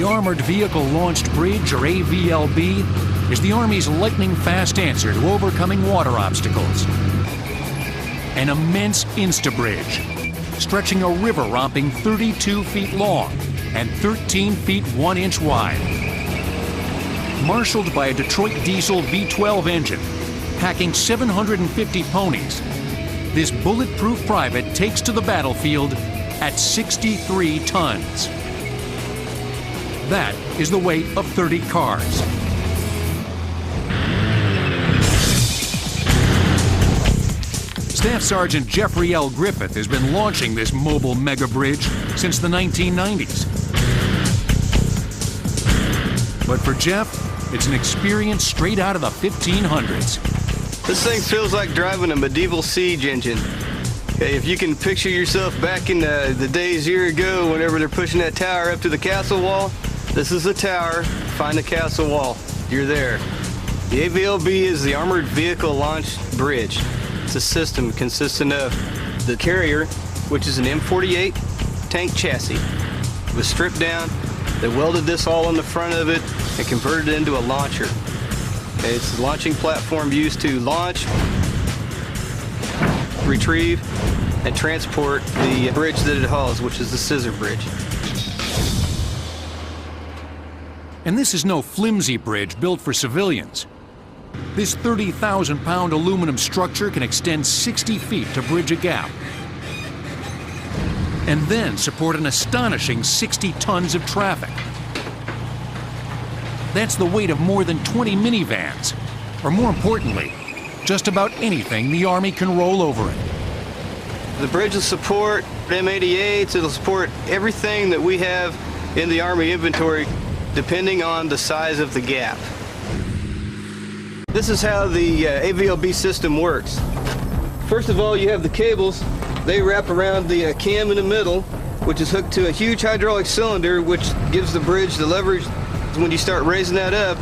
Armored Vehicle Launched Bridge, or AVLB, is the Army's lightning-fast answer to overcoming water obstacles. An immense Insta-bridge, stretching a river romping 32 feet long and 13 feet 1 inch wide. Marshaled by a Detroit diesel V12 engine, packing 750 ponies, this bulletproof private takes to the battlefield at 63 tons. That is the weight of 30 cars. Staff Sergeant Jeffrey L. Griffith has been launching this mobile mega bridge since the 1990s. But for Jeff, it's an experience straight out of the 1500s. This thing feels like driving a medieval siege engine. Okay, if you can picture yourself back in the days year ago whenever they're pushing that tower up to the castle wall, this is the tower, find the castle wall, you're there. The AVLB is the Armored Vehicle Launched Bridge. It's a system consisting of the carrier, which is an M48 tank chassis. It was stripped down, they welded this all on the front of it and converted it into a launcher. Okay, it's the launching platform used to launch, retrieve, and transport the bridge that it hauls, which is the scissor bridge. And this is no flimsy bridge built for civilians. This 30,000-pound aluminum structure can extend 60 feet to bridge a gap, and then support an astonishing 60 tons of traffic. That's the weight of more than 20 minivans, or more importantly, just about anything the Army can roll over it. The bridge will support M88s, it'll support everything that we have in the Army inventory, depending on the size of the gap. This is how the AVLB system works. First of all, you have the cables. They wrap around the cam in the middle, which is hooked to a huge hydraulic cylinder, which gives the bridge the leverage when you start raising that up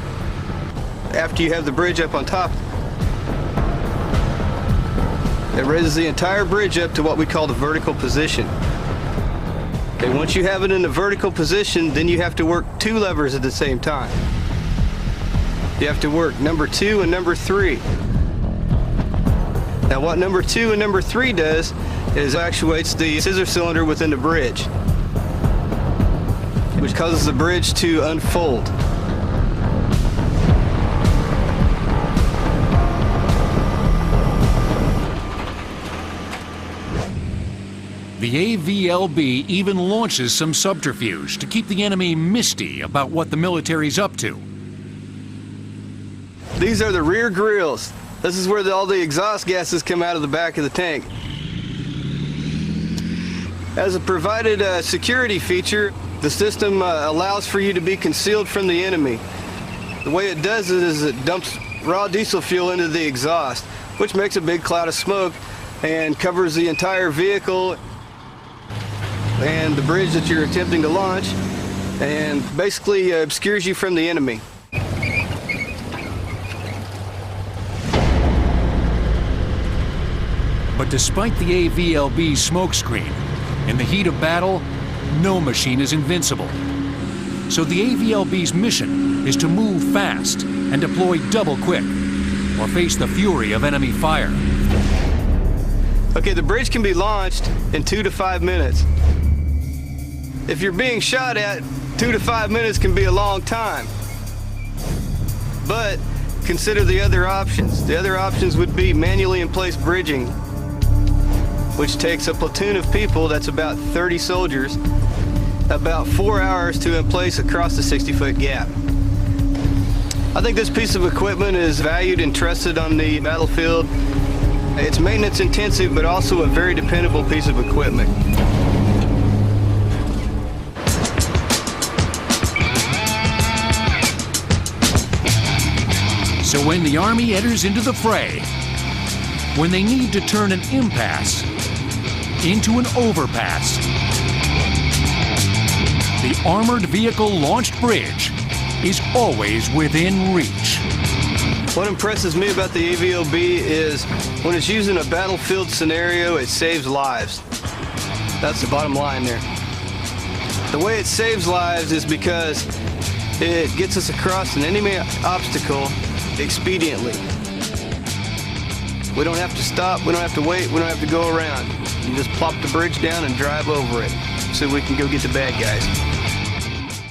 after you have the bridge up on top. It raises the entire bridge up to what we call the vertical position. Okay, once you have it in the vertical position, then you have to work two levers at the same time. You have to work number 2 and number 3. Now what number 2 and number 3 does is actuates the scissor cylinder within the bridge, which causes the bridge to unfold. The AVLB even launches some subterfuge to keep the enemy misty about what the military's up to. These are the rear grills. This is where all the exhaust gases come out of the back of the tank. As a provided security feature, the system allows for you to be concealed from the enemy. The way it does it is it dumps raw diesel fuel into the exhaust, which makes a big cloud of smoke and covers the entire vehicle and the bridge that you're attempting to launch, and basically obscures you from the enemy. But despite the AVLB's smokescreen, in the heat of battle, no machine is invincible. So the AVLB's mission is to move fast and deploy double quick, or face the fury of enemy fire. Okay, the bridge can be launched in 2 to 5 minutes. If you're being shot at, 2 to 5 minutes can be a long time. But consider the other options. The other options would be manually in place bridging, which takes a platoon of people, that's about 30 soldiers, about 4 hours to in place across the 60-foot gap. I think this piece of equipment is valued and trusted on the battlefield. It's maintenance intensive, but also a very dependable piece of equipment. So when the Army enters into the fray, when they need to turn an impasse into an overpass, the Armored Vehicle Launched Bridge is always within reach. What impresses me about the AVLB is when it's used in a battlefield scenario, it saves lives. That's the bottom line there. The way it saves lives is because it gets us across an enemy obstacle expediently. We don't have to stop, we don't have to wait, we don't have to go around. You just plop the bridge down and drive over it so we can go get the bad guys.